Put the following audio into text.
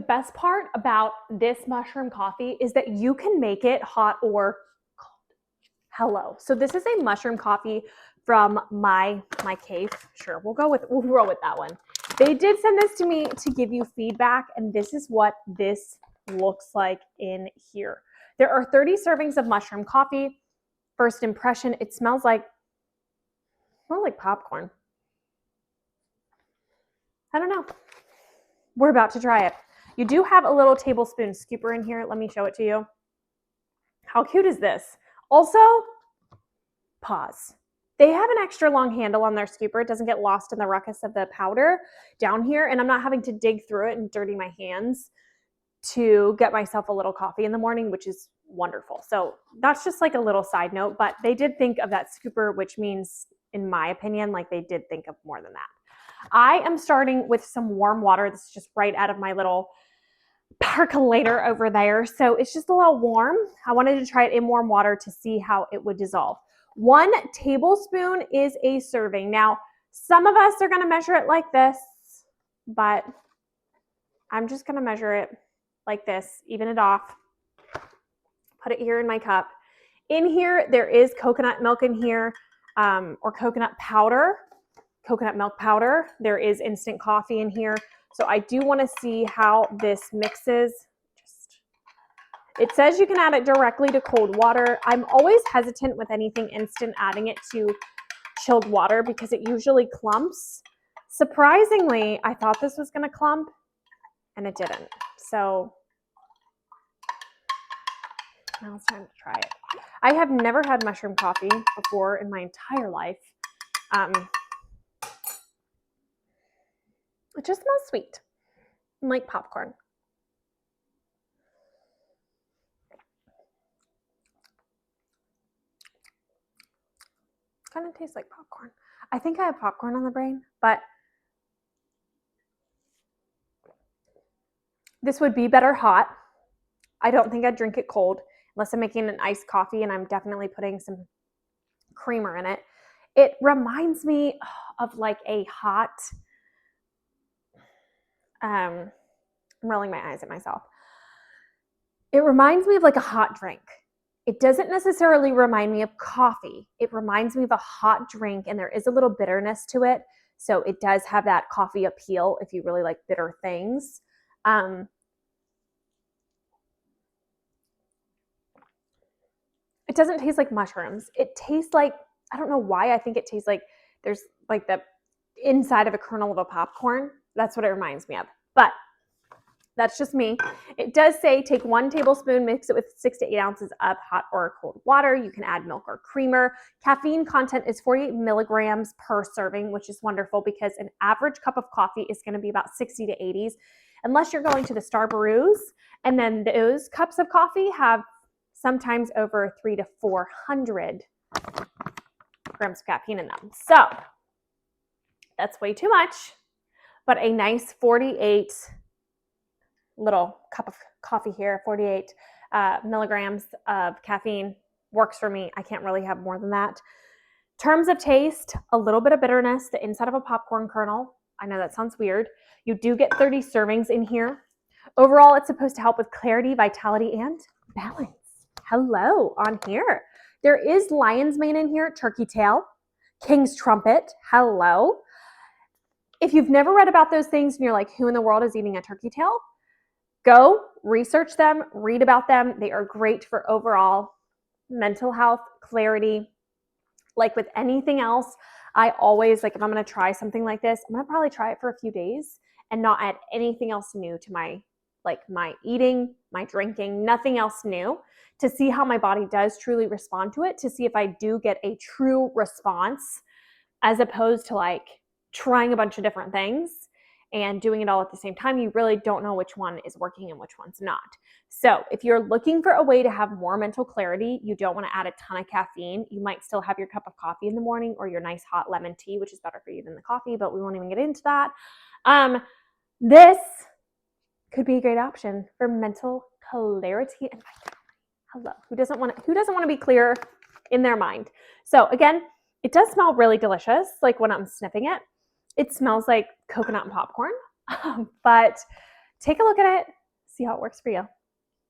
best part about this mushroom coffee is that you can make it hot or cold. Hello. So this is a mushroom coffee from MYKAF. Sure, we'll roll with that one. They did send this to me to give you feedback, and this is what this looks like in here. There are 30 servings of mushroom coffee. First impression, it smells like popcorn. I don't know. We're about to try it. You do have a little tablespoon scooper in here. Let me show it to you. How cute is this? Also, pause. They have an extra long handle on their scooper. It doesn't get lost in the ruckus of the powder down here, and I'm not having to dig through it and dirty my hands to get myself a little coffee in the morning, which is wonderful. So that's just like a little side note, but they did think of that scooper, which means, in my opinion, like they did think of more than that. I am starting with some warm water. This is just right out of my little percolator over there. So it's just a little warm. I wanted to try it in warm water to see how it would dissolve. 1 tablespoon is a serving. Now, some of us are going to measure it like this, but I'm just going to measure it like this, even it off, put it here in my cup. In here, there is coconut milk in here, or coconut powder, coconut milk powder. There is instant coffee in here. So I do want to see how this mixes. It says you can add it directly to cold water. I'm always hesitant with anything instant adding it to chilled water because it usually clumps. Surprisingly, I thought this was going to clump and it didn't. So now it's time to try it. I have never had mushroom coffee before in my entire life. It just smells sweet, like popcorn. Kind of tastes like popcorn. I think I have popcorn on the brain, but this would be better hot. I don't think I'd drink it cold unless I'm making an iced coffee, and I'm definitely putting some creamer in it. It reminds me of like a hot, I'm rolling my eyes at myself. It reminds me of like a hot drink. It doesn't necessarily remind me of coffee. It reminds me of a hot drink, and there is a little bitterness to it. So it does have that coffee appeal if you really like bitter things. It doesn't taste like mushrooms. It tastes like, I don't know why, I think it tastes like there's like the inside of a kernel of a popcorn. That's what it reminds me of. But that's just me. It does say take 1 tablespoon, mix it with 6 to 8 ounces of hot or cold water. You can add milk or creamer. Caffeine content is 48 milligrams per serving, which is wonderful because an average cup of coffee is going to be about 60 to 80s, unless you're going to the Starbucks. And then those cups of coffee have sometimes over 300 to 400 grams of caffeine in them. So that's way too much, but a nice 48 little cup of coffee here, 48 milligrams of caffeine works for me. I can't really have more than that. Terms of taste, a little bit of bitterness, the inside of a popcorn kernel. I know that sounds weird. You do get 30 servings in here. Overall, it's supposed to help with clarity, vitality, and balance. Hello on here. There is lion's mane in here, turkey tail, king's trumpet. Hello. If you've never read about those things and you're like, who in the world is eating a turkey tail? Go research them, read about them. They are great for overall mental health, clarity. Like with anything else, I always, like if I'm going to try something like this, I'm going to probably try it for a few days and not add anything else new to my eating, my drinking, nothing else new, to see how my body does truly respond to it, to see if I do get a true response, as opposed to like trying a bunch of different things and doing it all at the same time. You really don't know which one is working and which one's not. So if you're looking for a way to have more mental clarity, you don't want to add a ton of caffeine. You might still have your cup of coffee in the morning or your nice hot lemon tea, which is better for you than the coffee, but we won't even get into that. This could be a great option for mental clarity and vitality. Hello. Who doesn't want to be clear in their mind? So again, it does smell really delicious. Like when I'm sniffing it, it smells like coconut and popcorn, but take a look at it, see how it works for you.